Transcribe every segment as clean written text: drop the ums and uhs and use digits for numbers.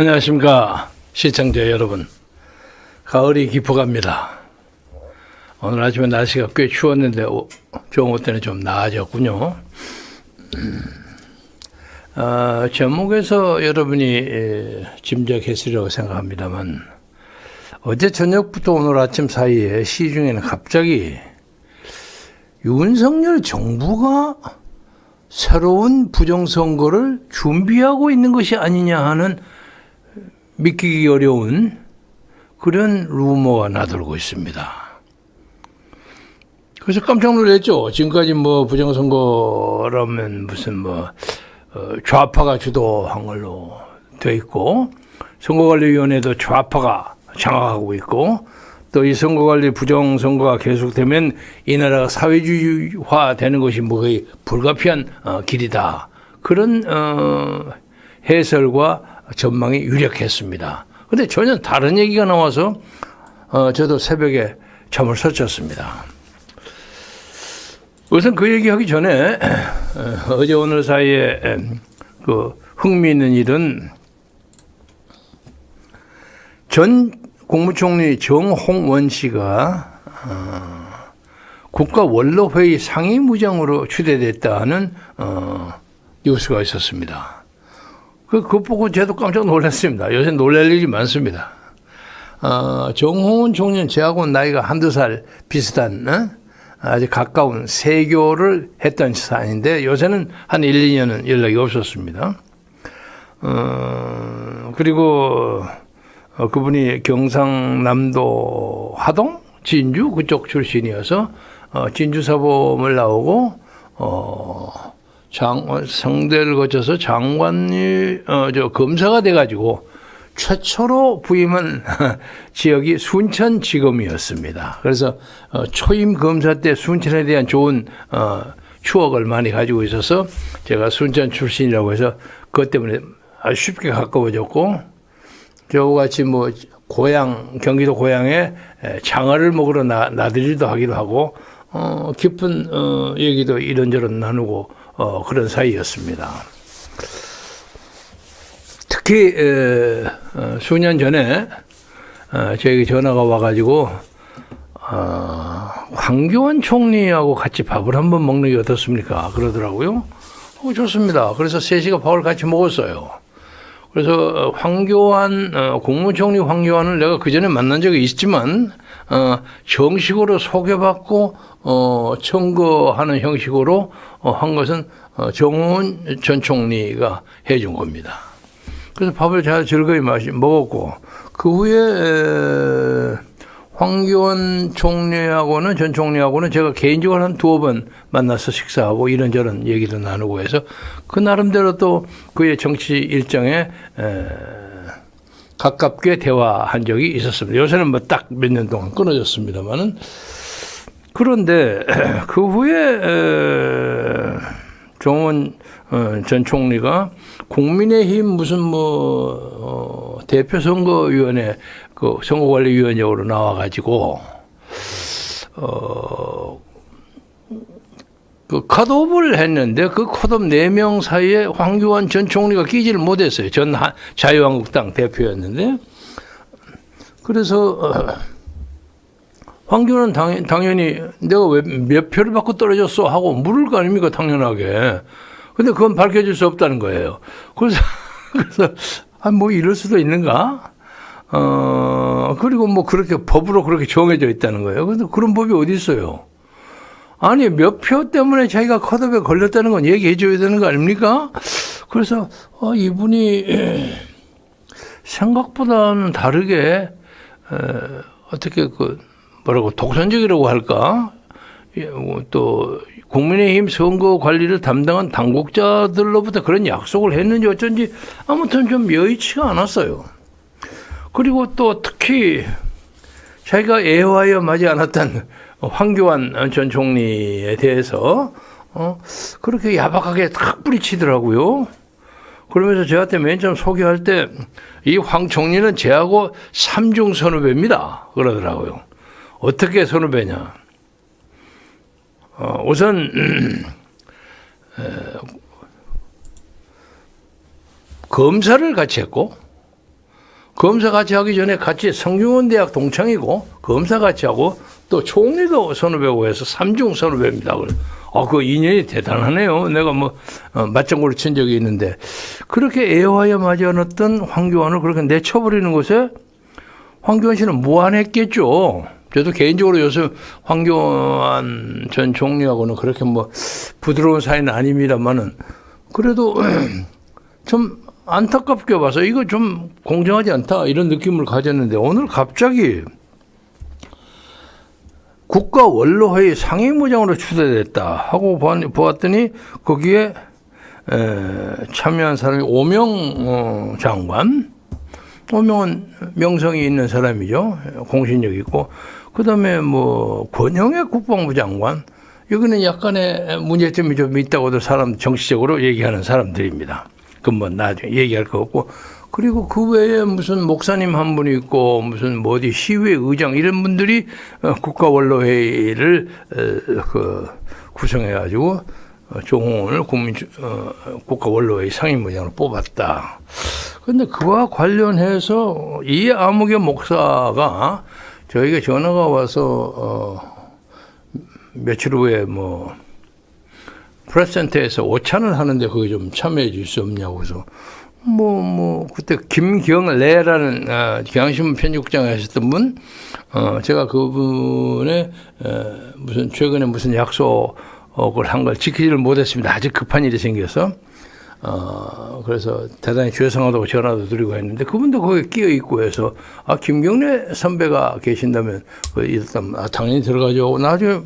안녕하십니까 시청자 여러분. 가을이 깊어갑니다. 오늘 아침에 날씨가 꽤 추웠는데 정오 때는 좀 나아졌군요. 제목에서 여러분이 짐작했으리라고 생각합니다만, 어제 저녁부터 오늘 아침 사이에 시중에는 갑자기 윤석열 정부가 새로운 부정선거를 준비하고 있는 것이 아니냐 하는 믿기기 어려운 그런 루머가 나돌고 있습니다. 그래서 깜짝 놀랐죠. 지금까지 부정선거라면 무슨 좌파가 주도한 걸로 돼 있고, 선거관리위원회도 좌파가 장악하고 있고, 또 이 선거관리 부정선거가 계속되면 이 나라가 사회주의화 되는 것이 거의 불가피한 길이다. 그런 해설과 전망이 유력했습니다. 그런데 전혀 다른 얘기가 나와서 저도 새벽에 잠을 설쳤습니다. 우선 그 얘기하기 전에 어제 오늘 사이에 그 흥미있는 일은 전 국무총리 정홍원 씨가 국가원로회의 상임의장으로 추대됐다는 뉴스가 있었습니다. 그거 보고 저도 깜짝 놀랐습니다. 요새 놀랄 일이 많습니다. 정홍원 총리는 저하고는 나이가 한두 살 비슷한 아주 가까운 세교를 했던 사이인데, 요새는 한 1, 2년은 연락이 없었습니다. 그리고 그분이 경상남도 하동? 진주? 그쪽 출신이어서 진주사범을 나오고 성대를 거쳐서 장관이 검사가 돼가지고 최초로 부임한 지역이 순천지검이었습니다. 그래서 초임 검사 때 순천에 대한 좋은 추억을 많이 가지고 있어서 제가 순천 출신이라고 해서 그것 때문에 아주 쉽게 가까워졌고, 저같이 경기도 고향에 장어를 먹으러 나들이도 하기도 하고, 깊은 얘기도 이런저런 나누고 그런 사이였습니다. 특히 수년 전에 저에게 전화가 와가지고 황교안 총리하고 같이 밥을 한번 먹는 게 어떻습니까? 그러더라고요. 좋습니다. 그래서 3시간 밥을 같이 먹었어요. 그래서 국무총리 황교안을 내가 그전에 만난 적이 있지만 정식으로 소개받고 청거하는 형식으로 한 것은 정홍원 전 총리가 해준 겁니다. 그래서 밥을 잘 즐거이 먹었고, 그 후에 황교안 총리하고는 전 총리하고는 제가 개인적으로 한 2번 만나서 식사하고 이런저런 얘기도 나누고 해서 그 나름대로 또 그의 정치 일정에 가깝게 대화한 적이 있었습니다. 요새는 딱 몇 년 동안 끊어졌습니다만은. 그런데 그 후에 정홍원 전 총리가 국민의힘 무슨 대표 선거위원회 그 선거관리위원장으로 나와가지고 그 컷오프를 했는데, 그 컷오프 4명 사이에 황교안 전 총리가 끼지를 못했어요. 전 자유한국당 대표였는데. 그래서 황교안은 당연히 내가 왜 몇 표를 받고 떨어졌어 하고 물을 거 아닙니까, 당연하게. 근데 그건 밝혀질 수 없다는 거예요. 그래서 이럴 수도 있는가? 그리고 그렇게 법으로 그렇게 정해져 있다는 거예요. 근데 그런 법이 어디 있어요? 아니, 몇 표 때문에 자기가 컷오프에 걸렸다는 건 얘기해 줘야 되는 거 아닙니까? 그래서 이분이 생각보다는 다르게 어떻게 독선적이라고 할까? 또 국민의힘 선거 관리를 담당한 당국자들로부터 그런 약속을 했는지 어쩐지 아무튼 좀 여의치가 않았어요. 그리고 또 특히 자기가 애화여 마지 않았던 황교안 전 총리에 대해서 그렇게 야박하게 탁 뿌리치더라고요. 그러면서 저한테 맨 처음 소개할 때 이 황 총리는 제하고 3중 선후배입니다 그러더라고요. 어떻게 선후배냐? 우선 검사를 같이 했고, 검사 같이 하기 전에 같이 성균관대학 동창이고 검사 같이 하고 또 총리도 선후배고 해서 삼중 선후배입니다. 그 인연이 대단하네요. 내가 맞장구를 친 적이 있는데 그렇게 애와에 맞지 않았던 황교안을 그렇게 내쳐버리는 것에 황교안 씨는 무안했겠죠. 저도 개인적으로 요새 황교안 전 총리하고는 그렇게 부드러운 사이는 아닙니다만은 그래도 좀 안타깝게 봐서 이거 좀 공정하지 않다 이런 느낌을 가졌는데 오늘 갑자기 국가원로회의 상임의장으로 추대됐다 하고 보았더니 거기에 참여한 사람이 오명 장관, 오명은 명성이 있는 사람이죠. 공신력 있고 그다음에 권영애 국방부 장관 여기는 약간의 문제점이 좀 있다고도 정치적으로 얘기하는 사람들입니다. 그건 나중에 얘기할 거 없고 그리고 그 외에 무슨 목사님 한 분이 있고 무슨 어디 시의회 의장 이런 분들이 국가원로회의를 구성해가지고 조홍원을 국가원로회의 상임의장으로 뽑았다. 그런데 그와 관련해서 이 아무개 목사가 저희가 전화가 와서 며칠 후에 프레스센터에서 오찬을 하는데 거기 좀 참여해 줄 수 없냐고 해서 그때 김경래라는 경향신문 편집국장을 하셨던 분 제가 그분의 최근에 무슨 약속을 한 걸 지키지를 못했습니다. 아주 급한 일이 생겨서 그래서 대단히 죄송하다고 전화도 드리고 했는데 그분도 거기에 끼어 있고 해서 김경래 선배가 계신다면 당연히 들어가죠. 나중에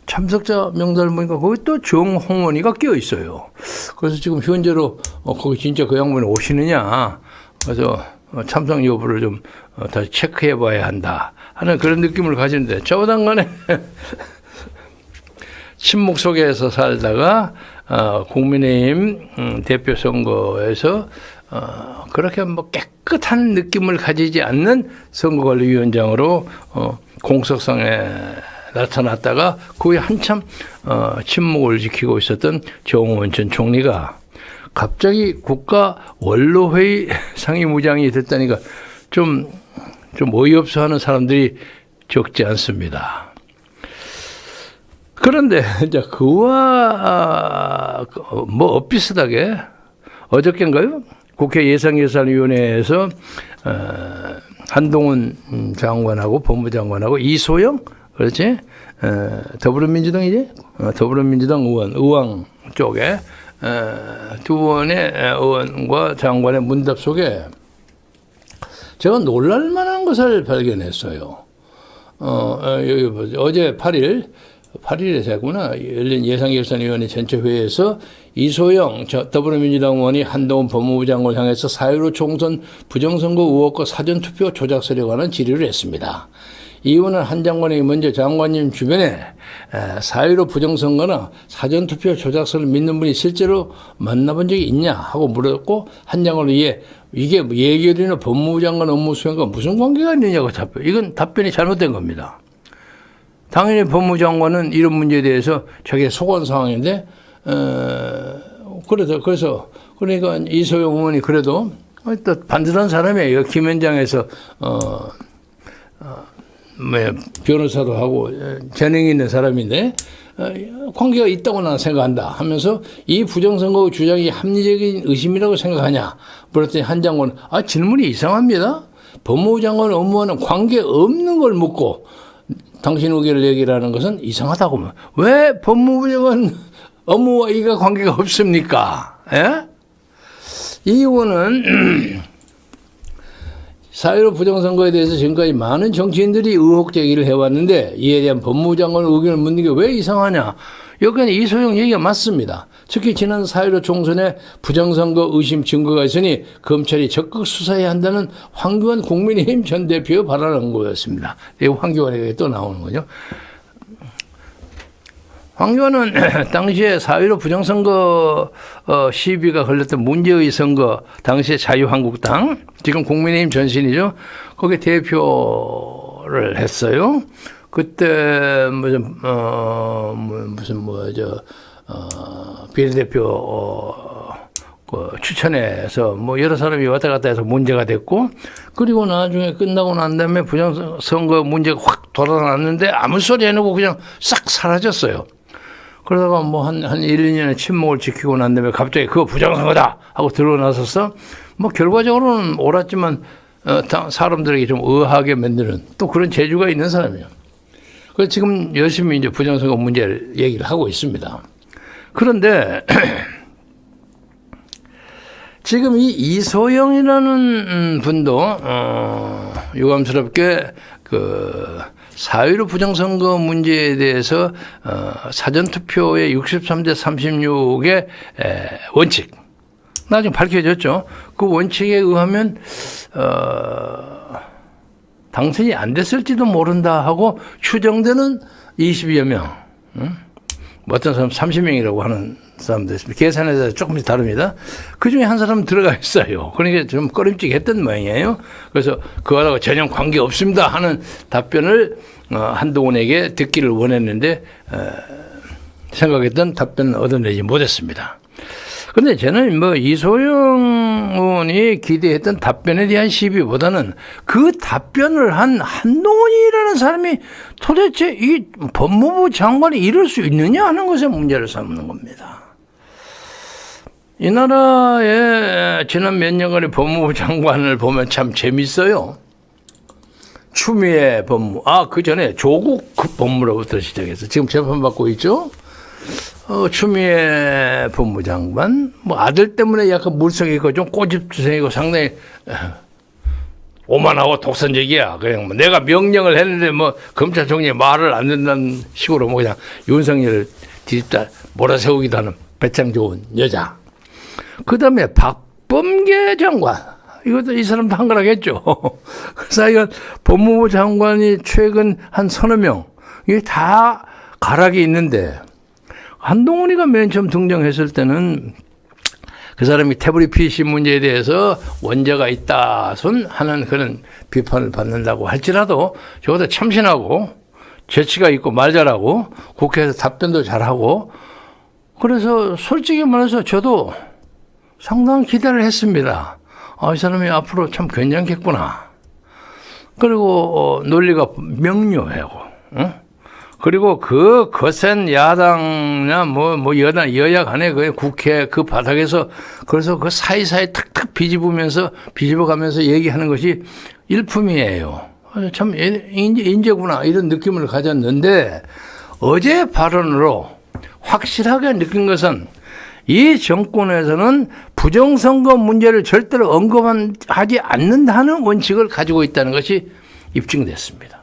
참석자 명단을 보니까 거기 또 정홍원이가 끼어 있어요. 그래서 지금 현재로 거기 진짜 그 양반이 오시느냐. 그래서 참석 여부를 좀 다시 체크해 봐야 한다 하는 그런 느낌을 가지는데 저당간에 침묵 속에서 살다가 국민의힘 대표 선거에서 그렇게 깨끗한 느낌을 가지지 않는 선거관리위원장으로 공석상에 나타났다가 그에 한참 침묵을 지키고 있었던 정홍원 전 총리가 갑자기 국가원로회의 상임의장이 됐다니까 좀 어이없어하는 사람들이 적지 않습니다. 그런데 이제 그와 엇비슷하게 어저께인가요? 국회 예상예산위원회에서 한동훈 장관하고 법무장관하고 이소영 그렇지? 더불어민주당이지? 더불어민주당 의왕 쪽에 두 분의 의원과 장관의 문답 속에 제가 놀랄만한 것을 발견했어요. 여기 보죠. 어제 8일에 됐구나. 열린 예상예산위원회 전체회의에서 이소영 더불어민주당 의원이 한동훈 법무부 장관을 향해서 4.15 총선 부정선거 의혹과 사전투표 조작 세력에 관한 질의를 했습니다. 이 의원은 한 장관이 먼저 장관님 주변에 4.15 부정선거나 사전투표 조작설을 믿는 분이 실제로 만나본 적이 있냐 하고 물었고 한 장관은 이게 예결위나 법무부 장관 업무 수행과 무슨 관계가 있느냐고 이건 답변이 잘못된 겁니다. 당연히 법무부 장관은 이런 문제에 대해서 자기의 소관 상황인데 그래서 그러니까 이소영 의원이 그래도 또 반듯한 사람이에요. 김현장에서 변호사도 하고 재능이 있는 사람인데 관계가 있다고 나는 생각한다 하면서 이 부정선거 주장이 합리적인 의심이라고 생각하냐 그랬더니 한 장관은 질문이 이상합니다. 법무부 장관 업무와는 관계없는 걸 묻고 당신 의견을 얘기하는 것은 이상하다고. 왜 법무부 장관 업무와 이가 관계가 없습니까? 예? 이 의원은 4.15 부정선거에 대해서 지금까지 많은 정치인들이 의혹 제기를 해왔는데 이에 대한 법무부 장관 의견을 묻는 게 왜 이상하냐. 여기는 이소영 얘기가 맞습니다. 특히 지난 4.15 총선에 부정선거 의심 증거가 있으니 검찰이 적극 수사해야 한다는 황교안 국민의힘 전 대표의 발언한 거였습니다. 황교안에게 또 나오는 거죠. 황교안은 당시에 4.15 부정선거 시비가 걸렸던 문제의 선거 당시에 자유한국당 지금 국민의힘 전신이죠. 거기 대표를 했어요. 그때 비례대표 그 추천해서 뭐 여러 사람이 왔다 갔다 해서 문제가 됐고, 그리고 나중에 끝나고 난 다음에 부정선거 문제가 확 돌아났는데 아무 소리 안 하고 그냥 싹 사라졌어요. 그러다가 뭐 한 1, 2년의 침묵을 지키고 난 다음에 갑자기 그거 부정선거다 하고 드러나서서 뭐 결과적으로는 옳았지만 사람들에게 좀 의아하게 만드는 또 그런 재주가 있는 사람이에요. 그래서 지금 열심히 이제 부정선거 문제를 얘기를 하고 있습니다. 그런데 지금 이 이소영이라는 분도 유감스럽게 그 4.15 부정선거 문제에 대해서 사전투표의 63대 36의 원칙 나중에 밝혀졌죠. 그 원칙에 의하면 당선이 안 됐을지도 모른다 하고 추정되는 20여 명, 어떤 사람 30명이라고 하는 사람도 있습니다. 계산에 대해서 조금씩 다릅니다. 그 중에 한 사람은 들어가 있어요. 그러니까 좀 꺼림칙했던 모양이에요. 그래서 그거하고 전혀 관계 없습니다 하는 답변을 한동훈에게 듣기를 원했는데 생각했던 답변을 얻어내지 못했습니다. 그런데 저는 뭐 이소영 의원이 기대했던 답변에 대한 시비보다는 그 답변을 한 한동훈이라는 사람이 도대체 이 법무부 장관이 이럴 수 있느냐 하는 것에 문제를 삼는 겁니다. 이 나라의 지난 몇 년간의 법무부 장관을 보면 참 재밌어요. 추미애 법무, 그 전에 조국 법무로부터 시작해서 지금 재판받고 있죠. 추미애 법무장관, 뭐 아들 때문에 약간 물성이 있고 좀 꼬집투생이고 상당히 오만하고 독선적이야. 그냥 뭐 내가 명령을 했는데 뭐 검찰총장이 말을 안 듣는 식으로 뭐 그냥 윤석열을 뒤집다 몰아세우기도 하는 배짱 좋은 여자. 그 다음에 박범계 장관. 이것도 이 사람도 한 거라겠죠. 그래서 이건 법무부 장관이 최근 한 서너 명, 이게 다 가락이 있는데, 한동훈이가 맨 처음 등장했을 때는 그 사람이 태블릿 PC 문제에 대해서 원죄가 있다손 하는 그런 비판을 받는다고 할지라도 저보다 참신하고 재치가 있고 말 잘하고 국회에서 답변도 잘하고 그래서 솔직히 말해서 저도 상당히 기대를 했습니다. 이 사람이 앞으로 참 괜찮겠구나. 그리고 논리가 명료하고, 그리고 그 거센 야당이나 뭐 여야 간에 그 국회 그 바닥에서 그래서 그 사이사이 탁탁 비집어가면서 얘기하는 것이 일품이에요. 참 인재구나 이런 느낌을 가졌는데 어제 발언으로 확실하게 느낀 것은 이 정권에서는 부정선거 문제를 절대로 언급하지 않는다는 원칙을 가지고 있다는 것이 입증됐습니다.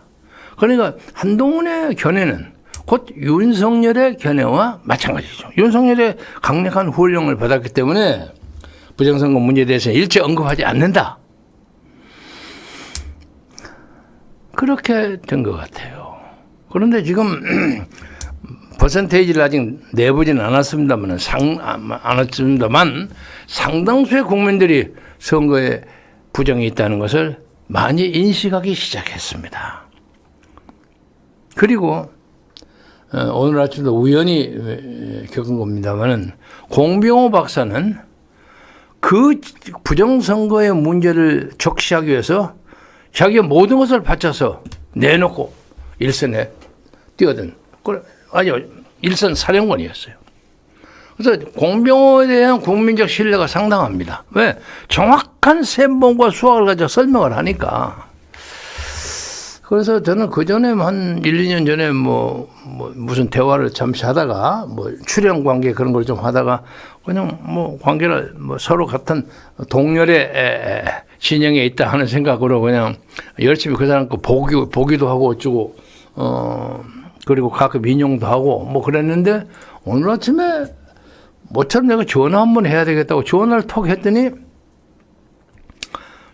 그러니까 한동훈의 견해는 곧 윤석열의 견해와 마찬가지죠. 윤석열의 강력한 후원령을 받았기 때문에 부정선거 문제에 대해서 일체 언급하지 않는다. 그렇게 된 것 같아요. 그런데 지금 퍼센테이지를 아직 내보지는 않았습니다만 상당수의 국민들이 선거에 부정이 있다는 것을 많이 인식하기 시작했습니다. 그리고 오늘 아침도 우연히 겪은 겁니다만 공병호 박사는 그 부정선거의 문제를 적시하기 위해서 자기의 모든 것을 바쳐서 내놓고 일선에 뛰어든 아주 일선 사령관이었어요. 그래서 공병호에 대한 국민적 신뢰가 상당합니다. 왜? 정확한 셈법과 수학을 가지고 설명을 하니까. 그래서 저는 그 전에 한 1, 2년 전에 무슨 대화를 잠시 하다가 출연 관계 그런 걸 좀 하다가 그냥 관계를 서로 같은 동열의 진영에 있다 하는 생각으로 그냥 열심히 그 사람 거 보기도 하고 어쩌고 그리고 가끔 인용도 하고 그랬는데 오늘 아침에 모처럼 내가 전화 한번 해야 되겠다고 전화를 톡 했더니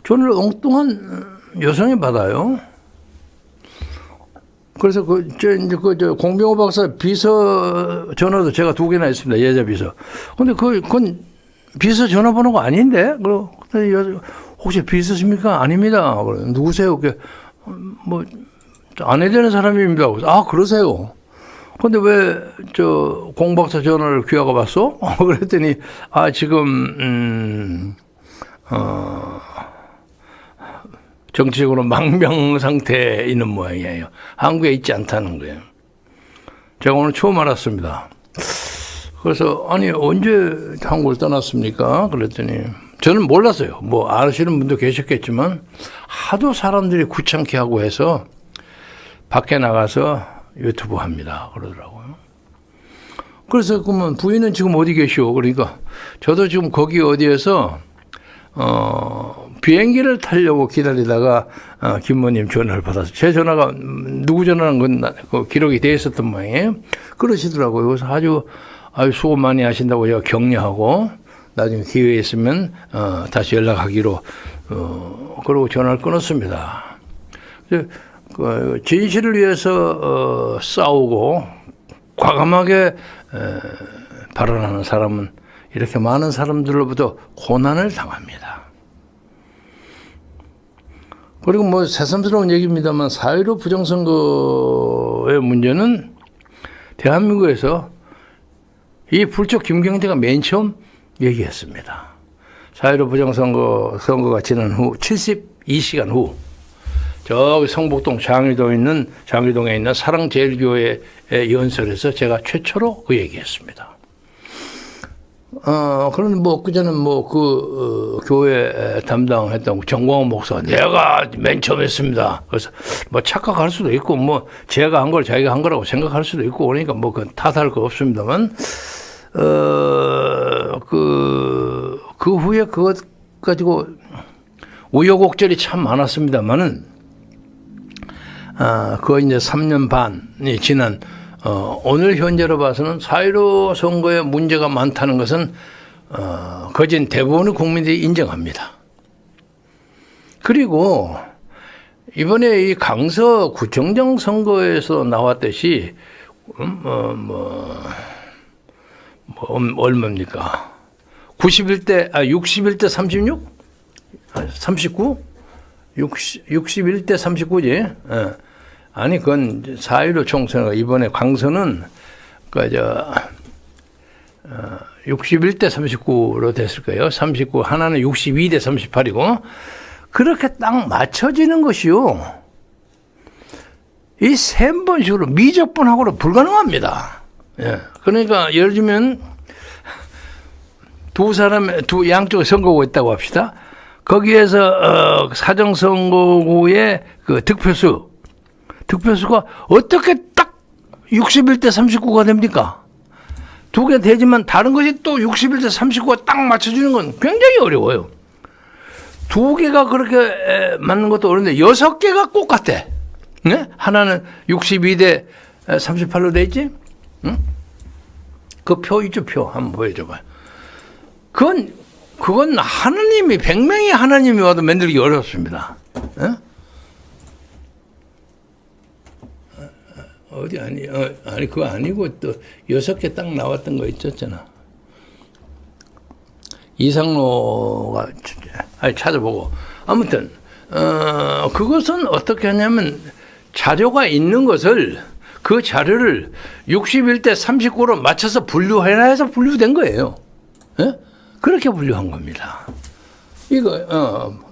전화를 엉뚱한 여성이 받아요. 그래서 공병호 박사 비서 전화도 제가 2개나 있습니다. 여자 비서. 근데 그건 비서 전화번호가 아닌데? 혹시 비서십니까? 아닙니다. 누구세요? 아내 되는 사람입니다. 그러세요. 근데 왜 저 공박사 전화를 귀하가 봤어? 그랬더니 지금 정치적으로 망명 상태에 있는 모양이에요. 한국에 있지 않다는 거예요. 제가 오늘 처음 알았습니다. 그래서 아니 언제 한국을 떠났습니까? 그랬더니 저는 몰랐어요. 뭐 아시는 분도 계셨겠지만 하도 사람들이 귀찮게 하고 해서 밖에 나가서 유튜브 합니다. 그러더라고요. 그래서 그러면 부인은 지금 어디 계시오? 그러니까 저도 지금 거기 어디에서 비행기를 타려고 기다리다가 김모님 전화를 받아서 제 전화가 누구 전화는 건 기록이 돼 있었던 모양이에요. 그러시더라고요. 그래서 아주 수고 많이 하신다고 제가 격려하고 나중에 기회 있으면 다시 연락하기로 그러고 전화를 끊었습니다. 진실을 위해서 싸우고 과감하게 발언하는 사람은 이렇게 많은 사람들로부터 고난을 당합니다. 그리고 뭐 새삼스러운 얘기입니다만 4.15 부정선거의 문제는 대한민국에서 이 불꽃 김경태가 맨 처음 얘기했습니다. 4.15 부정선거가 지난 후 72시간 후 저기 성북동 장위동에 있는 사랑제일교회 연설에서 제가 최초로 그 얘기했습니다. 그런데 뭐 그전에 교회 담당했던 정광훈 목사가 내가 맨 처음 했습니다. 그래서 뭐 착각할 수도 있고 뭐 제가 한 걸 자기가 한 거라고 생각할 수도 있고 그러니까 뭐 그건 탓할 거 없습니다만 그 후에 그것 가지고 우여곡절이 참 많았습니다만은 그거 이제 3년 반이 지난 오늘 현재로 봐서는 4.15 선거에 문제가 많다는 것은 거진 대부분의 국민들이 인정합니다. 그리고 이번에 이 강서 구청장 선거에서 나왔듯이 얼마입니까? 61대 36? 39? 61대 39지? 아니, 그건 4.15 총선이고, 이번에 강서는, 61대 39로 됐을 거예요. 39, 하나는 62대 38이고, 그렇게 딱 맞춰지는 것이요. 이 3번식으로 미적분하고는 불가능합니다. 예. 그러니까, 예를 들면, 양쪽에 선거구가 있다고 합시다. 거기에서, 사정선거구의 그 득표수가 어떻게 딱 61대 39가 됩니까? 두 개 되지만 다른 것이 또 61대 39가 딱 맞춰주는 건 굉장히 어려워요. 두 개가 그렇게 맞는 것도 어려운데 6개가 꼭 같아. 네? 하나는 62대 38로 돼 있지? 응? 그 표 있죠, 표. 한번 보여줘봐요. 그건 하나님이, 100명의 하나님이 와도 만들기 어렵습니다. 네? 아니, 그거 아니고 또 6개 딱 나왔던 거 있었잖아. 이상로가, 찾아보고. 아무튼, 그것은 어떻게 하냐면 자료가 있는 것을 그 자료를 61대 39로 맞춰서 분류해라 해서 분류된 거예요. 예? 그렇게 분류한 겁니다. 이거,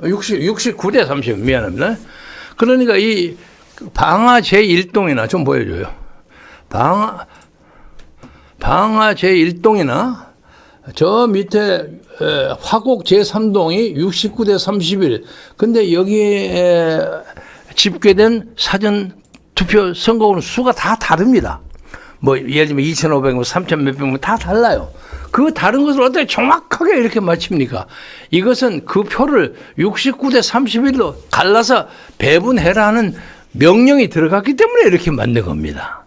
69대 30, 미안합니다. 그러니까 이 방화 제1동이나 좀 보여줘요. 방화 제1동이나 저 밑에 화곡 제3동이 69대 31. 근데 여기에 집계된 사전 투표 선거구는 수가 다 다릅니다. 뭐 예를 들면 2,500명, 3,000 몇백 명 다 달라요. 그 다른 것을 어떻게 정확하게 이렇게 맞춥니까? 이것은 그 표를 69대 31로 갈라서 배분해라는 명령이 들어갔기 때문에 이렇게 만든 겁니다.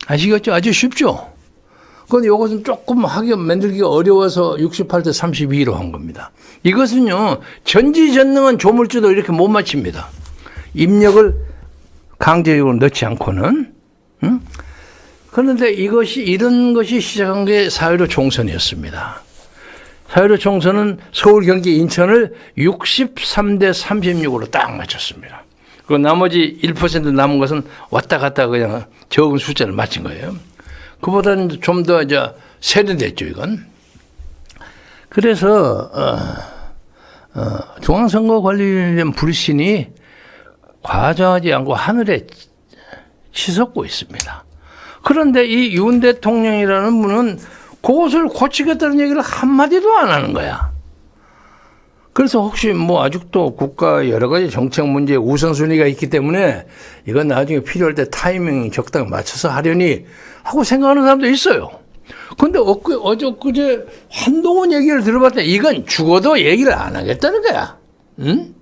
아시겠죠? 아주 쉽죠? 그런데 이것은 조금 만들기가 어려워서 68대 32로 한 겁니다. 이것은요, 전지전능한 조물주도 이렇게 못 맞춥니다. 입력을 강제적으로 넣지 않고는. 응? 그런데 이런 것이 시작한 게 4.15 총선이었습니다. 4.15 총선은 서울, 경기, 인천을 63대 36으로 딱 맞췄습니다. 그리고 나머지 1% 남은 것은 왔다 갔다 그냥 적은 숫자를 맞춘 거예요. 그보다는 좀 더 이제 세련됐죠, 이건. 그래서 중앙선거관리위원회 불신이 과장하지 않고 하늘에 치솟고 있습니다. 그런데 이 윤 대통령이라는 분은 그것을 고치겠다는 얘기를 한마디도 안 하는 거야. 그래서 혹시 뭐 아직도 국가 여러 가지 정책 문제에 우선순위가 있기 때문에 이건 나중에 필요할 때 타이밍 적당히 맞춰서 하려니 하고 생각하는 사람도 있어요. 근데 어저그제 한동훈 얘기를 들어봤더니 이건 죽어도 얘기를 안 하겠다는 거야. 응?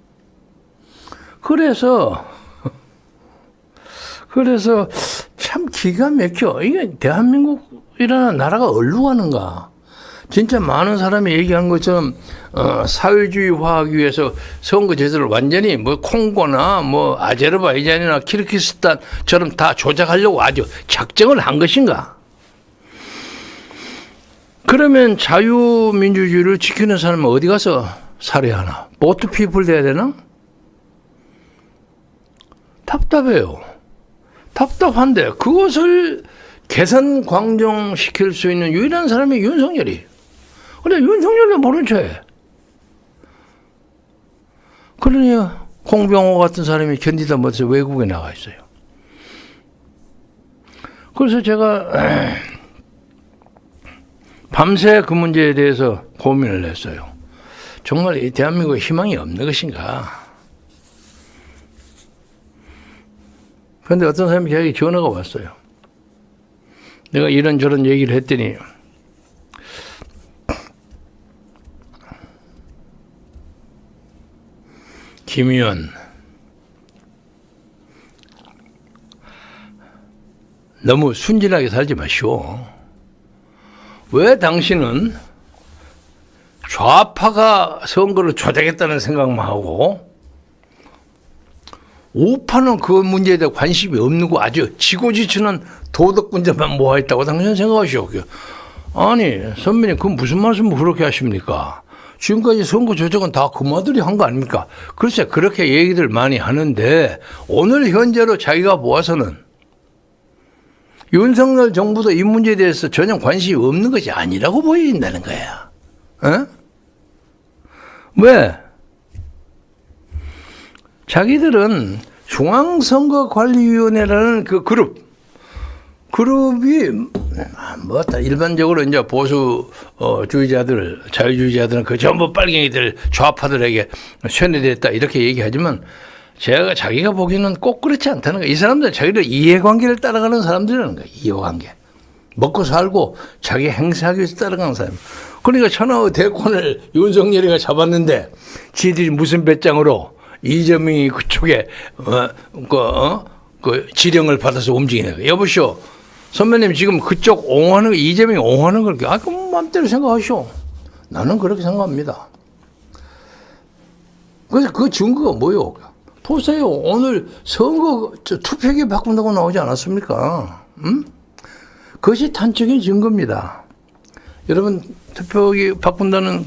그래서 참 기가 막혀. 이게 대한민국이라는 나라가 어디로 가는가. 진짜 많은 사람이 얘기한 것처럼 사회주의화하기 위해서 선거 제도를 완전히 뭐 콩고나 뭐 아제르바이잔이나 키르기스탄처럼 다 조작하려고 아주 작정을 한 것인가. 그러면 자유민주주의를 지키는 사람은 어디 가서 살아야 하나? 보트 피플 돼야 되나? 답답해요. 답답한데 그것을 개선 광정시킬 수 있는 유일한 사람이 윤석열이. 근데 윤석열은 모른 척해. 그러니 홍병호 같은 사람이 견디다 못해서 외국에 나가 있어요. 그래서 제가 밤새 그 문제에 대해서 고민을 했어요. 정말 이 대한민국에 희망이 없는 것인가? 그런데 어떤 사람이 저에게 전화가 왔어요. 내가 이런저런 얘기를 했더니 김 의원, 너무 순진하게 살지 마시오. 왜 당신은 좌파가 선거를 조작했다는 생각만 하고 우파는 그 문제에 대해 관심이 없는 거 아주 지고지치는 도덕군자만 모아있다고 당신은 생각하시오. 아니 선배님 그 무슨 말씀을 그렇게 하십니까? 지금까지 선거 조작은 다 그마들이 한 거 아닙니까? 글쎄 그렇게 얘기들 많이 하는데 오늘 현재로 자기가 보아서는 윤석열 정부도 이 문제에 대해서 전혀 관심이 없는 것이 아니라고 보인다는 거야. 어? 왜? 자기들은 중앙선거관리위원회라는 그 그룹이 뭐 일반적으로 이제 보수주의자들, 자유주의자들은 그 전부 빨갱이들, 좌파들에게 쇠뇌됐다 이렇게 얘기하지만 자기가 보기에는 꼭 그렇지 않다는 거예요. 이 사람들은 자기들 이해관계를 따라가는 사람들이라는 거예요. 이해관계. 먹고 살고 자기 행사하기 위해서 따라가는 사람. 그러니까 천하의 대권을 윤석열이가 잡았는데 지들이 무슨 배짱으로 이재명이 그쪽에 그 지령을 받아서 움직이는 거예요. 여보시오. 선배님 지금 그쪽 옹호하는 거 이재명이 옹호하는 걸 그럼 마음대로 생각하시오. 나는 그렇게 생각합니다. 그래서 그 증거가 뭐예요? 보세요. 오늘 선거 투표기 바꾼다고 나오지 않았습니까? 그것이 단적인 증거입니다. 여러분 투표기 바꾼다는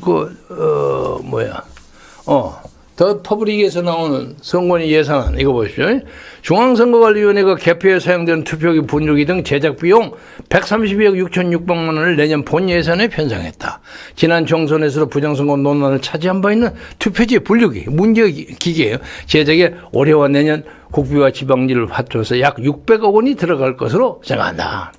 더 퍼블릭에서 나오는 선관위 예산안 이거 보십시오. 중앙선거관리위원회가 개표에 사용되는 투표기 분류기 등 제작 비용 132억 6,600만 원을 내년 본 예산에 편성했다. 지난 총선에서 부정선거 논란을 차지한 바 있는 투표지 분류기 문제기계예요. 제작에 올해와 내년 국비와 지방지를 합쳐서 약 600억 원이 들어갈 것으로 생각한다.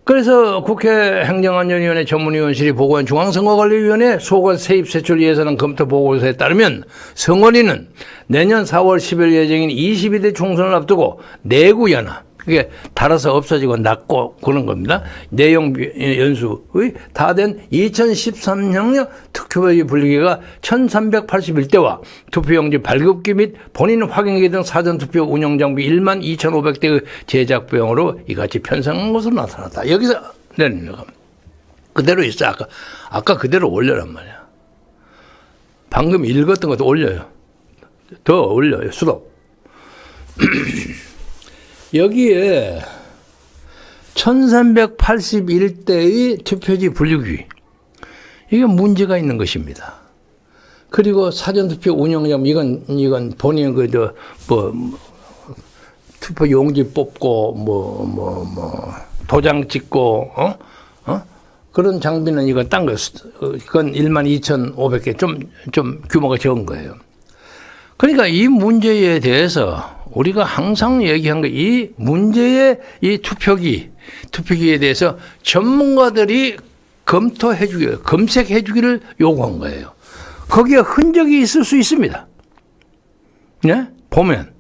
그래서 국회 행정안전위원회 전문위원실이 보고한 중앙선거관리위원회 소관 세입세출 예산안 검토 보고서에 따르면 선관위는 내년 4월 10일 예정인 22대 총선을 앞두고 내구 연합, 그게 달아서 없어지고 낮고 그런 겁니다. 내용 연수의 다 된 2013년형 투표용지 분류기가 1381대와 투표용지 발급기 및 본인 확인기 등 사전투표 운영장비 12,500대의 제작 비용으로 이같이 편성한 것으로 나타났다. 여기서 내리는 겁니다. 그대로 있어. 아까 그대로 올려란 말이야. 방금 읽었던 것도 올려요. 더 올려요. 수도. 여기에 1381대의 투표지 분류기 이게 문제가 있는 것입니다. 그리고 사전투표 운영장, 이건 본인 투표 용지 뽑고, 도장 찍고, 그런 장비는 이건 딴 거, 그건 12,500개, 좀 규모가 적은 거예요. 그러니까 이 문제에 대해서 우리가 항상 얘기한 거, 이 문제의 이 투표기에 대해서 전문가들이 검색해 주기를 요구한 거예요. 거기에 흔적이 있을 수 있습니다. 네? 보면.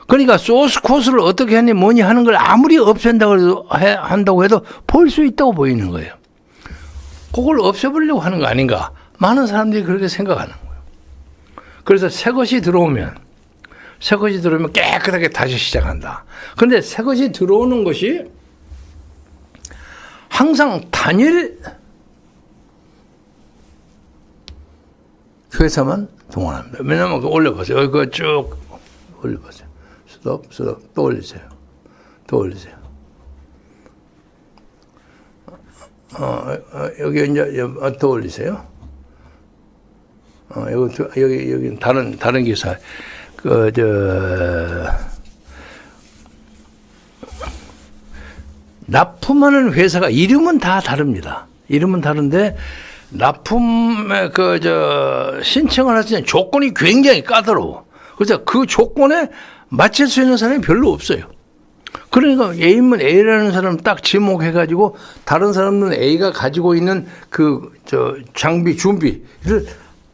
그러니까 소스 코드를 어떻게 했니 뭐니 하는 걸 아무리 한다고 해도 볼 수 있다고 보이는 거예요. 그걸 없애버리려고 하는 거 아닌가. 많은 사람들이 그렇게 생각하는 거예요. 그래서 새 것이 들어오면 깨끗하게 다시 시작한다. 그런데 새 것이 들어오는 것이 항상 단일 회사만 동원합니다. 왜냐하면 올려보세요. 이거 쭉 올려보세요. 스톱, 또 올리세요. 여기 이제 더 올리세요. 여기 다른 기사. 납품하는 회사가 이름은 다 다릅니다. 이름은 다른데 납품에 신청을 할 때 조건이 굉장히 까다로워. 그래서 그 조건에 맞출 수 있는 사람이 별로 없어요. 그러니까 A면 A라는 사람 딱 지목해가지고 다른 사람은 A가 가지고 있는 장비, 준비를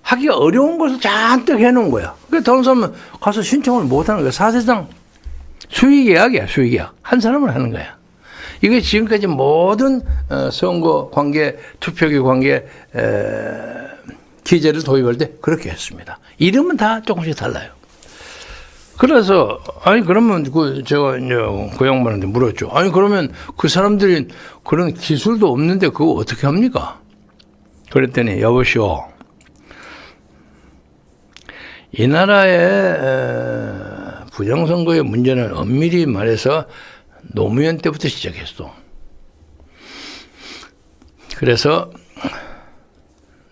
하기가 어려운 것을 잔뜩 해놓은 거야. 그래서 다른 사람은 가서 신청을 못 하는 거야. 사실상 수의계약이야, 수의계약. 한 사람을 하는 거야. 이게 지금까지 모든 선거 관계, 투표기 관계 기재를 도입할 때 그렇게 했습니다. 이름은 다 조금씩 달라요. 그래서 그러면 제가 이제 그 양반한테 물었죠. 그러면 그 사람들이 그런 기술도 없는데 그거 어떻게 합니까? 그랬더니 여보시오. 이 나라의 부정선거의 문제는 엄밀히 말해서 노무현 때부터 시작했어. 그래서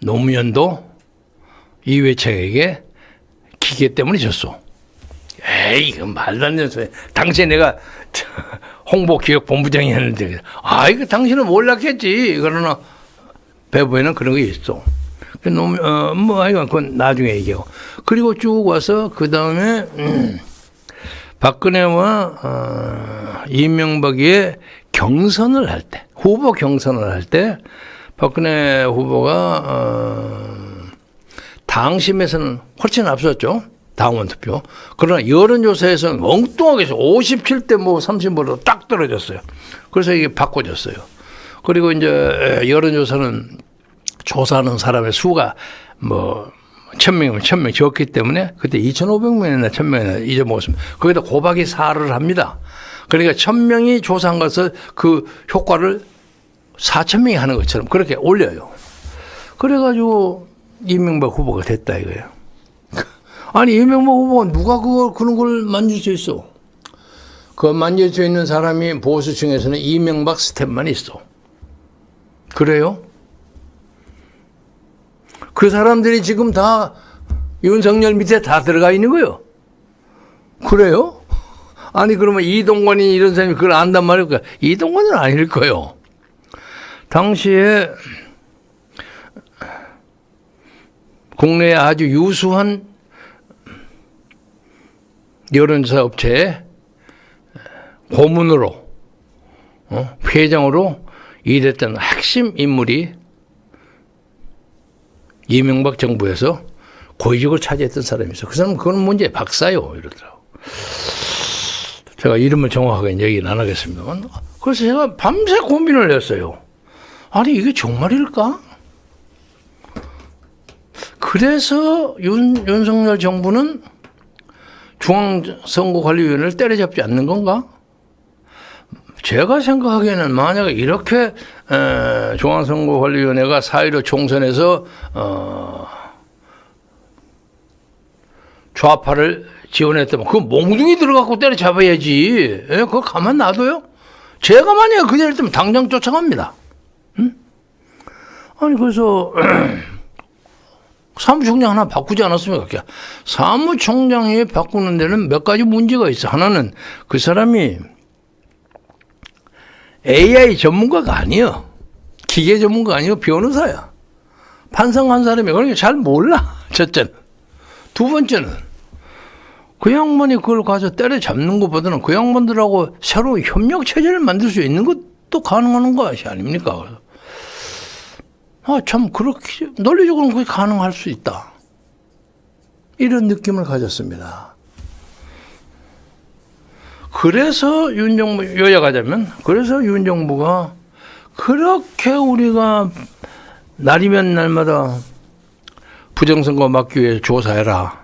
노무현도 이회창에게 기계 때문에 졌어. 에이, 이건 말도 안 되는 소리. 당시에 내가 홍보기획본부장이 했는데, 이거 당신은 몰랐겠지. 그러나 배부에는 그런 게 있어. 그건 나중에 얘기하고. 그리고 쭉 와서 그 다음에 박근혜와 이명박의 경선을 할 때, 후보 경선을 할 때, 박근혜 후보가 당심에서는 훨씬 앞섰죠. 당원 투표. 그러나 여론조사에서는 엉뚱하게 57대 30으로 딱 떨어졌어요. 그래서 이게 바꿔졌어요. 그리고 이제 여론조사는 조사하는 사람의 수가 1000명이면 1000명 적기 때문에 그때 2500명이나 1000명이나 잊어먹었습니다. 거기다 곱하기 4를 합니다. 그러니까 1000명이 조사한 것을 그 효과를 4000명이 하는 것처럼 그렇게 올려요. 그래가지고 이명박 후보가 됐다 이거예요. 이명박 후보가 누가 그런 걸 만질 수 있어? 그거 만질 수 있는 사람이 보수층에서는 이명박 스텝만 있어. 그래요? 그 사람들이 지금 다 윤석열 밑에 다 들어가 있는 거예요. 그래요? 그러면 이동관이 이런 사람이 그걸 안단 말일까? 이동관은 아닐 거예요. 당시에 국내에 아주 유수한 여론조사 업체에 고문으로, 회장으로 일했던 핵심 인물이 이명박 정부에서 고위직을 차지했던 사람이 있어. 그 사람은 그건 문제의 박사요. 이러더라고. 제가 이름을 정확하게 얘기는 안 하겠습니다만. 그래서 제가 밤새 고민을 했어요. 이게 정말일까? 그래서 윤석열 정부는 중앙선거관리위원회를 때려잡지 않는 건가? 제가 생각하기에는 만약에 이렇게 중앙선거관리위원회가 4.15 총선에서 좌파를 지원했다면 그 몽둥이 들어갖고 때려잡아야지. 그거 가만 놔둬요? 제가 만약에 그 자리에 당장 쫓아갑니다. 응? 그래서 사무총장 하나 바꾸지 않았습니까? 사무총장이 바꾸는 데는 몇 가지 문제가 있어. 하나는 그 사람이 AI 전문가가 아니에요. 기계 전문가가 아니고 변호사야. 판사한 사람이 그러니까 잘 몰라. 첫째는. 두 번째는 그 양반이 그걸 가서 때려잡는 것보다는 그 양반들하고 새로 협력 체제를 만들 수 있는 것도 가능한 것이 아닙니까? 참 그렇게 논리적으로는 그게 가능할 수 있다. 이런 느낌을 가졌습니다. 그래서 요약하자면 그래서 윤 정부가 그렇게 우리가 날이면 날마다 부정선거 막기 위해 조사해라.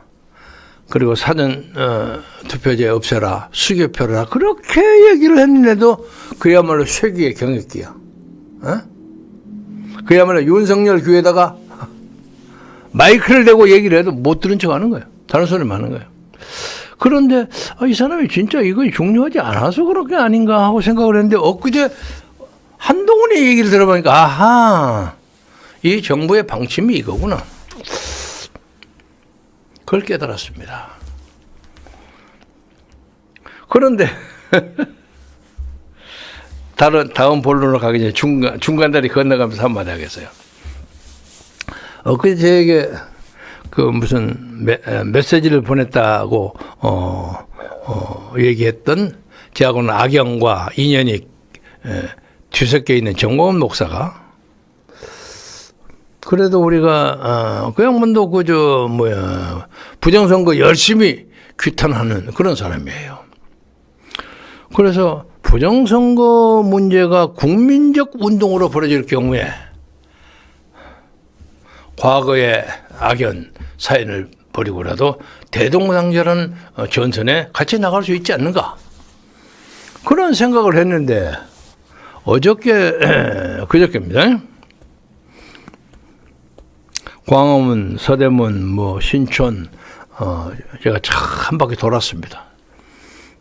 그리고 사전 투표제 없애라. 수개표라. 그렇게 얘기를 했는데도 그야말로 쇠기의 경액기야. 그야말로 윤석열 귀에다가 마이크를 대고 얘기를 해도 못 들은 척 하는 거예요. 다른 소리만 하는 거예요. 그런데 이 사람이 진짜 이거 중요하지 않아서 그런 게 아닌가 하고 생각을 했는데 엊그제 한동훈의 얘기를 들어보니까 아하, 이 정부의 방침이 이거구나. 그걸 깨달았습니다. 그런데 다음 본론으로 가기 전에 중간다리 건너가면서 한마디 하겠어요. 엊그제 저에게 그 무슨 메시지를 보냈다고 얘기했던 저하고는 악영과 인연이 뒤섞여 있는 정광훈 목사가 그래도 우리가 그 양반도 부정선거 열심히 규탄하는 그런 사람이에요. 그래서 부정선거 문제가 국민적 운동으로 벌어질 경우에 과거의 악연 사연을 버리고라도 대동강전하는 전선에 같이 나갈 수 있지 않는가 그런 생각을 했는데 그저께입니다. 광화문, 서대문, 신촌 제가 한 바퀴 돌았습니다.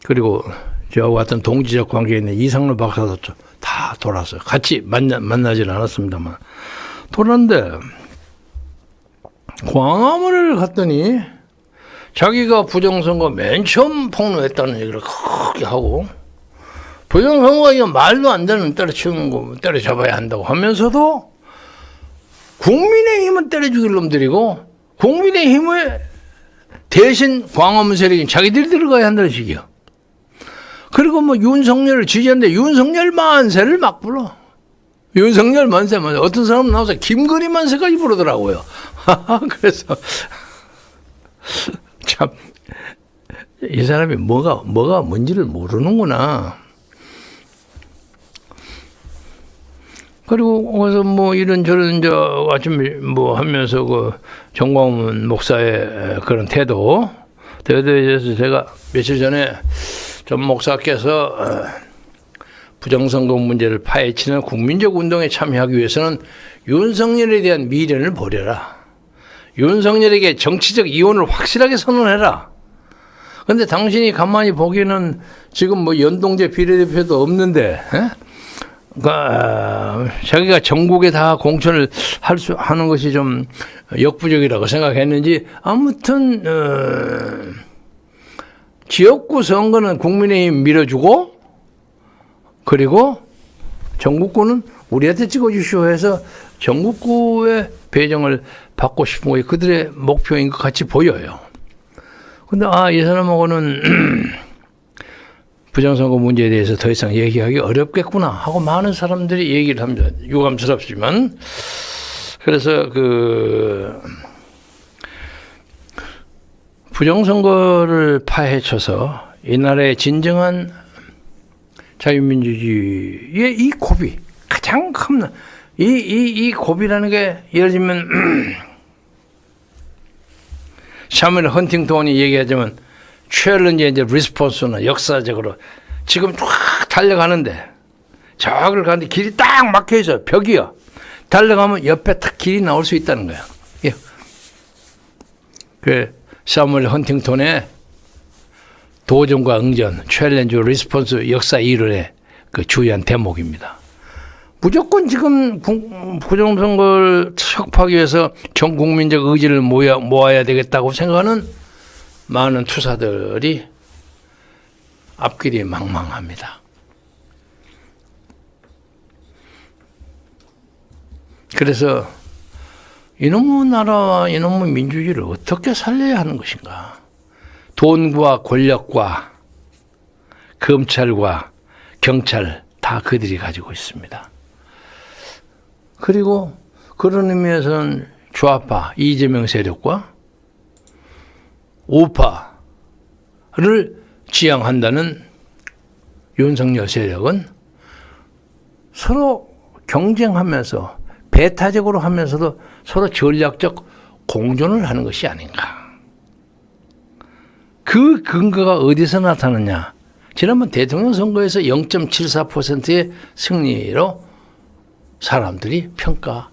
그리고 저하고 같은 동지적 관계에 있는 이상로 박사도 다 돌았어요. 같이 만나지는 않았습니다만 돌았는데 광화문을 갔더니 자기가 부정선거 맨 처음 폭로했다는 얘기를 크게 하고 부정선거가 이거 말도 안 되는 때려치우는 거 때려잡아야 한다고 하면서도 국민의힘은 때려 죽일 놈들이고 국민의힘의 대신 광화문 세력인 자기들이 들어가야 한다는 식이야. 그리고 윤석열을 지지하는데 윤석열 만세를 막 불러. 윤석열 만세. 어떤 사람은 나와서 김건희 만세까지 부르더라고요. 그래서 참 이 사람이 뭐가 뭔지를 모르는구나. 그리고 거기서 이런저런 아침에 하면서 그 정광훈 목사의 그런 태도에 대해서 제가 며칠 전에 전 목사께서 부정선거 문제를 파헤치는 국민적 운동에 참여하기 위해서는 윤석열에 대한 미련을 버려라. 윤석열에게 정치적 이혼을 확실하게 선언해라. 그런데 당신이 가만히 보기에는 지금 연동제 비례대표도 없는데 자기가 전국에 다 공천을 하는 것이 좀 역부족이라고 생각했는지 아무튼 지역구 선거는 국민의힘 밀어주고 그리고 전국구는 우리한테 찍어주시오 해서 전국구의 배정을 받고 싶은 게 그들의 목표인 것 같이 보여요. 근데 이 사람하고는 부정선거 문제에 대해서 더 이상 얘기하기 어렵겠구나 하고 많은 사람들이 얘기를 합니다. 유감스럽지만. 그래서 부정선거를 파헤쳐서 이 나라의 진정한 자유민주주의의 이 고비, 가장 큰, 이 고비라는 게 예를 들면 샤뮬 헌팅턴이 얘기하자면 챌린지 이제 리스폰스는 역사적으로 지금 쫙 달려가는데 저걸 가는데 길이 딱 막혀 있어요. 벽이요. 달려가면 옆에 딱 길이 나올 수 있다는 거야. 예. 그 샤뮬 헌팅턴의 도전과 응전, 챌린지 리스폰스 역사 이론의 그 주요한 대목입니다. 무조건 지금 부정선거를 척파하기 위해서 전 국민적 의지를 모아야 되겠다고 생각하는 많은 투사들이 앞길이 망망합니다. 그래서 이놈의 나라와 이놈의 민주주의를 어떻게 살려야 하는 것인가? 돈과 권력과 검찰과 경찰 다 그들이 가지고 있습니다. 그리고 그런 의미에서는 좌파 이재명 세력과 우파를 지향한다는 윤석열 세력은 서로 경쟁하면서 배타적으로 하면서도 서로 전략적 공존을 하는 것이 아닌가. 그 근거가 어디서 나타나냐. 지난번 대통령 선거에서 0.74%의 승리로 사람들이 평가합니다.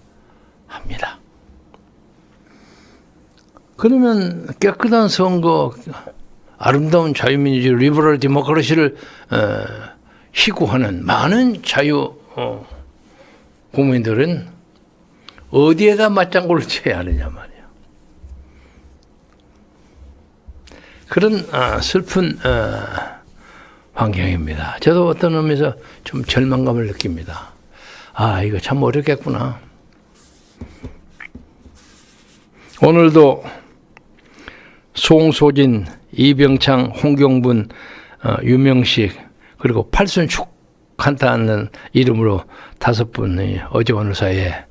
그러면 깨끗한 선거, 아름다운 자유민주주의, 리버럴 디모크라시를 희구하는 많은 자유 국민들은 어디에다 맞장구를 쳐야 하느냐 말이야. 그런 슬픈 환경입니다. 저도 어떤 의미에서 좀 절망감을 느낍니다. 이거 참 어렵겠구나. 오늘도 송소진, 이병창, 홍경분, 유명식 그리고 팔순축한다는 이름으로 5분이 어제 오늘 사이에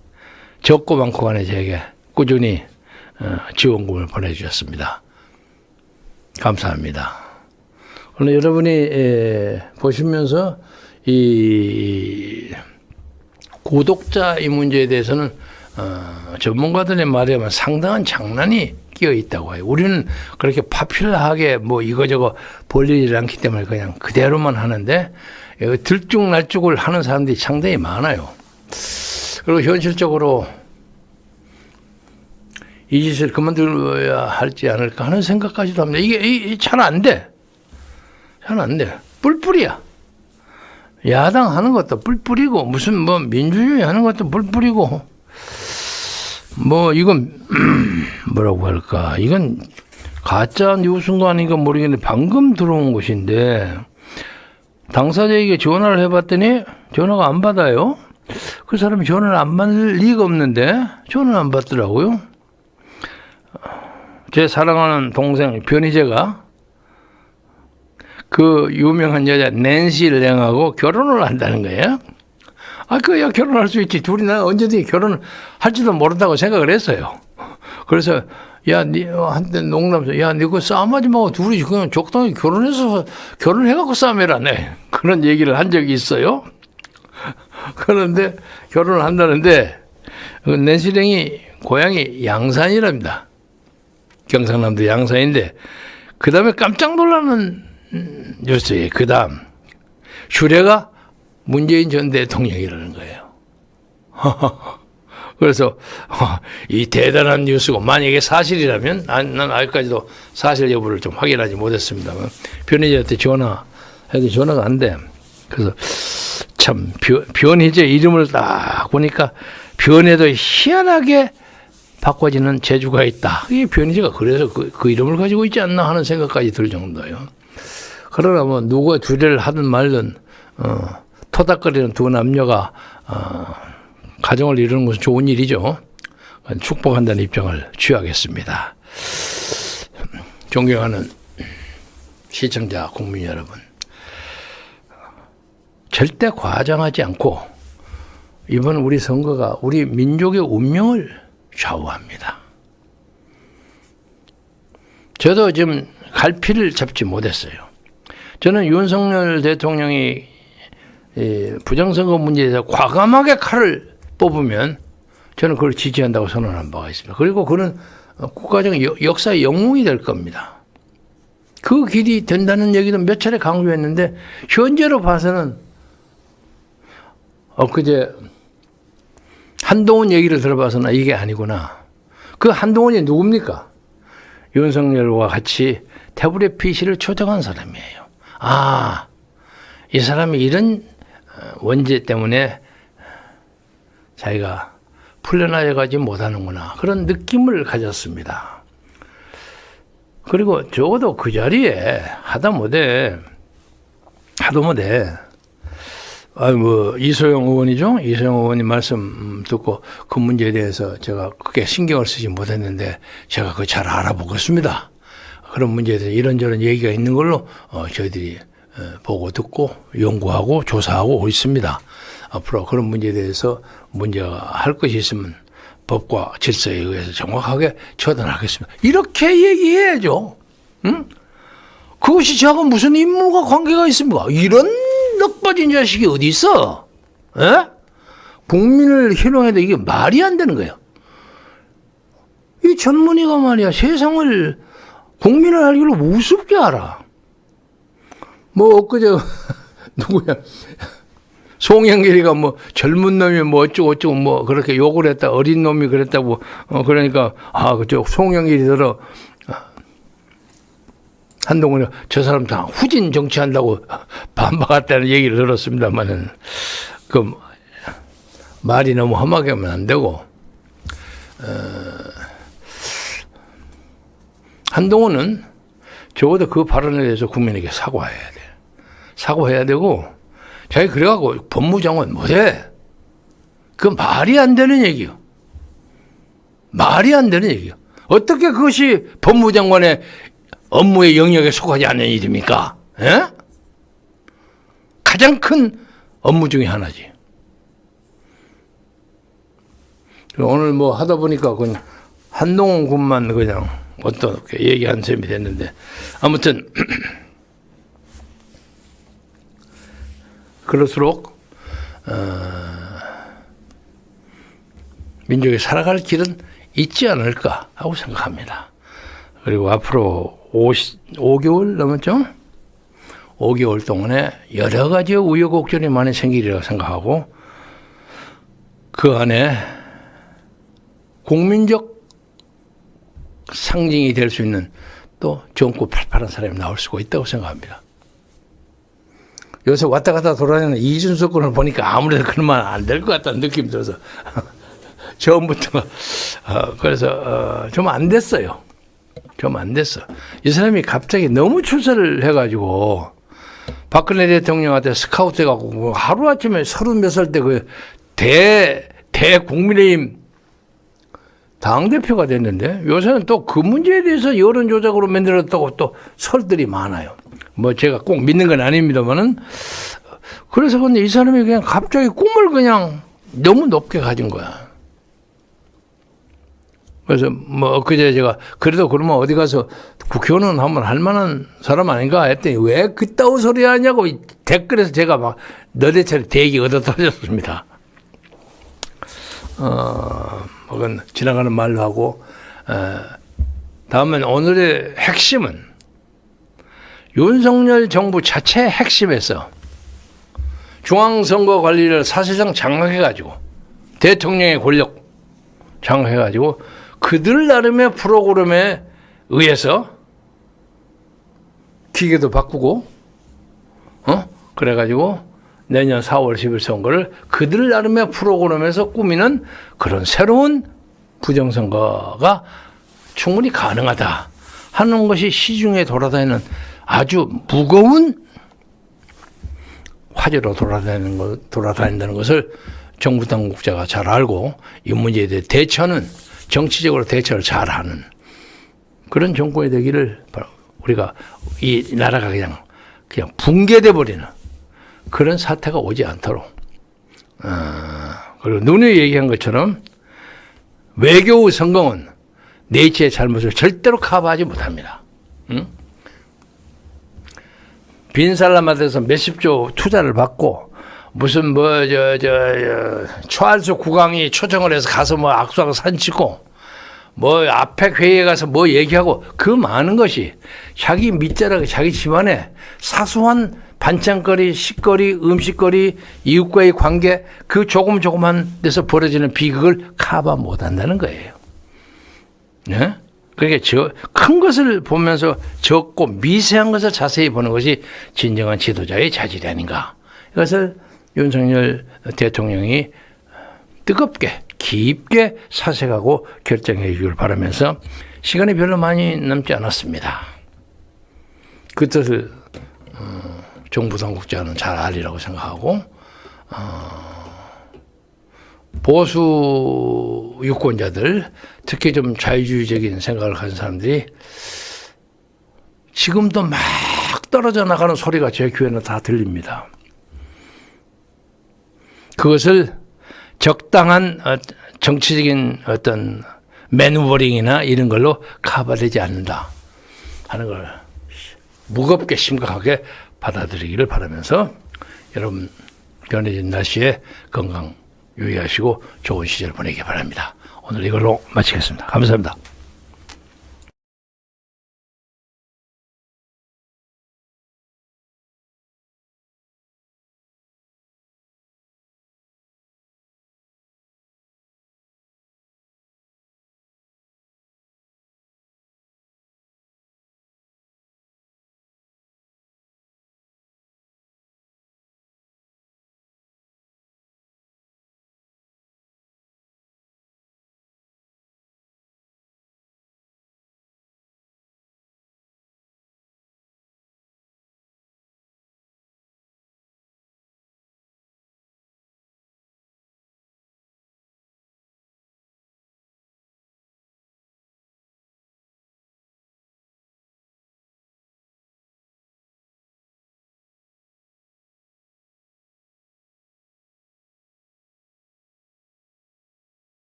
적고 많고 간에 제게 꾸준히 지원금을 보내주셨습니다. 감사합니다. 오늘 여러분이 보시면서 이 구독자 이 문제에 대해서는 전문가들의 말에 의하면 상당한 장난이 끼어 있다고 해요. 우리는 그렇게 파퓰러하게 뭐 이거저거 벌리지 않기 때문에 그냥 그대로만 하는데 들쭉날쭉을 하는 사람들이 상당히 많아요. 그리고 현실적으로 이 짓을 그만둬야 할지 않을까 하는 생각까지도 합니다. 이게 잘 안 돼. 잘 안 돼. 뿔뿔이야. 야당 하는 것도 뿔뿔이고 무슨 뭐 민주주의 하는 것도 뿔뿔이고 뭐 이건 뭐라고 할까. 이건 가짜 뉴스인가 아닌가 모르겠는데 방금 들어온 것인데 당사자에게 전화를 해봤더니 전화가 안 받아요. 그 사람이 전화를 안 받을 리가 없는데 전화를 안 받더라고요. 제 사랑하는 동생 변희재가 그 유명한 여자 낸시 랭하고 결혼을 한다는 거예요. 그야 결혼할 수 있지. 둘이 난 언제든지 결혼을 할지도 모른다고 생각을 했어요. 그래서 한때 농담에서 니 그거 싸움하지 말고 둘이 그냥 적당히 결혼해갖고 싸움해라. 네. 그런 얘기를 한 적이 있어요. 그런데 결혼을 한다는데 낸시 랭이 고향이 양산이랍니다. 경상남도 양산인데 그 다음에 깜짝 놀라는 뉴스에 그 다음 슈레가 문재인 전 대통령이라는 거예요. 그래서 이 대단한 뉴스고 만약에 사실이라면 난 아직까지도 사실 여부를 좀 확인하지 못했습니다만 변희재한테 전화해도 전화가 안 돼. 그래서 참 변희재 이름을 딱 보니까 변해도 희한하게 바꿔지는 재주가 있다. 이게 변희재가 그래서 그 이름을 가지고 있지 않나 하는 생각까지 들 정도예요. 그러나 뭐 누가 주례를 하든 말든 토닥거리는 두 남녀가 가정을 이루는 것은 좋은 일이죠. 축복한다는 입장을 취하겠습니다. 존경하는 시청자 국민 여러분, 절대 과장하지 않고 이번 우리 선거가 우리 민족의 운명을 좌우합니다. 저도 지금 갈피를 잡지 못했어요. 저는 윤석열 대통령이 부정선거 문제에 대해서 과감하게 칼을 뽑으면 저는 그걸 지지한다고 선언한 바가 있습니다. 그리고 그는 국가적 역사의 영웅이 될 겁니다. 그 길이 된다는 얘기도 몇 차례 강조했는데 현재로 봐서는 엊그제 한동훈 얘기를 들어봐서는 이게 아니구나. 그 한동훈이 누굽니까? 윤석열과 같이 태블릿 PC를 조작한 사람이에요. 이 사람이 이런 원죄 때문에 자기가 풀려나가지 못하는구나 그런 느낌을 가졌습니다. 그리고 적어도 그 자리에 하다못해 이소영 의원이죠. 이소영 의원님 말씀 듣고 그 문제에 대해서 제가 크게 신경을 쓰지 못했는데 제가 그거 잘 알아보겠습니다. 그런 문제에 대해서 이런저런 얘기가 있는 걸로 저희들이 보고 듣고 연구하고 조사하고 있습니다. 앞으로 그런 문제에 대해서 문제가 할 것이 있으면 법과 질서에 의해서 정확하게 처단하겠습니다. 이렇게 얘기해야죠. 응? 그것이 저하고 무슨 임무가 관계가 있습니까? 이런 넉빠진 자식이 어디 있어? 에? 국민을 희롱해도 이게 말이 안 되는 거예요. 이 젊은이가 말이야 세상을 국민을 알기로 우습게 알아. 뭐 엊그제 누구야 송영길이가 뭐 젊은 놈이 뭐 어쩌고 뭐 그렇게 욕을 했다 어린 놈이 그랬다고 그러니까 그쪽 송영길이 들어 한동훈이 저 사람 다 후진 정치한다고 반박했다는 얘기를 들었습니다만은 그 말이 너무 험하게 하면 안 되고 한동훈은 적어도 그 발언에 대해서 국민에게 사과해야 돼. 사과해야 되고 자기 그래갖고 법무장관 못해. 그 말이 안 되는 얘기요. 말이 안 되는 얘기요. 어떻게 그것이 법무장관의 업무의 영역에 속하지 않는 일입니까? 에? 가장 큰 업무 중에 하나지. 오늘 뭐 하다 보니까 그냥 한동훈 군만 그냥 어떻게 얘기한 셈이 됐는데 아무튼 그럴수록 민족이 살아갈 길은 있지 않을까 하고 생각합니다. 그리고 앞으로 5개월 넘었죠? 5개월 동안에 여러 가지 우여곡절이 많이 생기리라고 생각하고 그 안에 국민적 상징이 될 수 있는 또 정구 팔팔한 사람이 나올 수가 있다고 생각합니다. 요새 왔다 갔다 돌아다니는 이준석 군을 보니까 아무래도 그러면 안 될 것 같다는 느낌이 들어서 처음부터 그래서 좀 안 됐어요. 좀 안 됐어. 이 사람이 갑자기 너무 출세를 해가지고 박근혜 대통령한테 스카우트 해갖고 하루아침에 30몇 살 때 그 대국민의힘 당대표가 됐는데 요새는 또 그 문제에 대해서 여론조작으로 만들었다고 또 설들이 많아요. 뭐 제가 꼭 믿는 건 아닙니다만은 그래서 근데 이 사람이 그냥 갑자기 꿈을 그냥 너무 높게 가진 거야. 그래서 뭐 엊그제 제가 그래도 그러면 어디 가서 국회의원은 한번 할 만한 사람 아닌가 했더니 왜 그따위 소리 하냐고 댓글에서 제가 막 너대처럼 대기 얻어 터졌습니다. 그건 지나가는 말로 하고 다음엔 오늘의 핵심은 윤석열 정부 자체의 핵심에서 중앙선거관리를 사실상 장악해가지고 대통령의 권력 장악해가지고 그들 나름의 프로그램에 의해서 기계도 바꾸고 그래가지고 내년 4월 10일 선거를 그들 나름의 프로그램에서 꾸미는 그런 새로운 부정선거가 충분히 가능하다 하는 것이 시중에 돌아다니는 아주 무거운 화제로 돌아다닌다는 것을 정부 당국자가 잘 알고 이 문제에 대해 대처는 정치적으로 대처를 잘하는 그런 정권이 되기를 우리가 이 나라가 그냥 붕괴돼 버리는 그런 사태가 오지 않도록 그리고 누누이 얘기한 것처럼 외교의 성공은 네이처의 잘못을 절대로 커버하지 못합니다. 응? 빈 사람한테서 몇십조 투자를 받고 무슨 초알수 국왕이 초청을 해서 가서 뭐 악수하고 사진 찍고 뭐 아펙 회의에 가서 뭐 얘기하고 그 많은 것이 자기 밑자락 자기 집안에 사소한 반찬거리, 식거리, 음식거리, 이웃과의 관계 그 조금한 데서 벌어지는 비극을 커버 못한다는 거예요. 네? 그러니까 큰 것을 보면서 적고 미세한 것을 자세히 보는 것이 진정한 지도자의 자질이 아닌가. 이것을 윤석열 대통령이 뜨겁게 깊게 사색하고 결정해 주길 바라면서 시간이 별로 많이 남지 않았습니다. 그 뜻을 정부 당국자는 잘 알리라고 생각하고 보수 유권자들, 특히 좀 자유주의적인 생각을 가진 사람들이 지금도 막 떨어져 나가는 소리가 제 귀에는 다 들립니다. 그것을 적당한 정치적인 어떤 매누버링이나 이런 걸로 커버되지 않는다 하는 걸 무겁게 심각하게 받아들이기를 바라면서 여러분 변해진 날씨에 건강 유의하시고 좋은 시절 보내기 바랍니다. 오늘 이걸로 마치겠습니다. 감사합니다.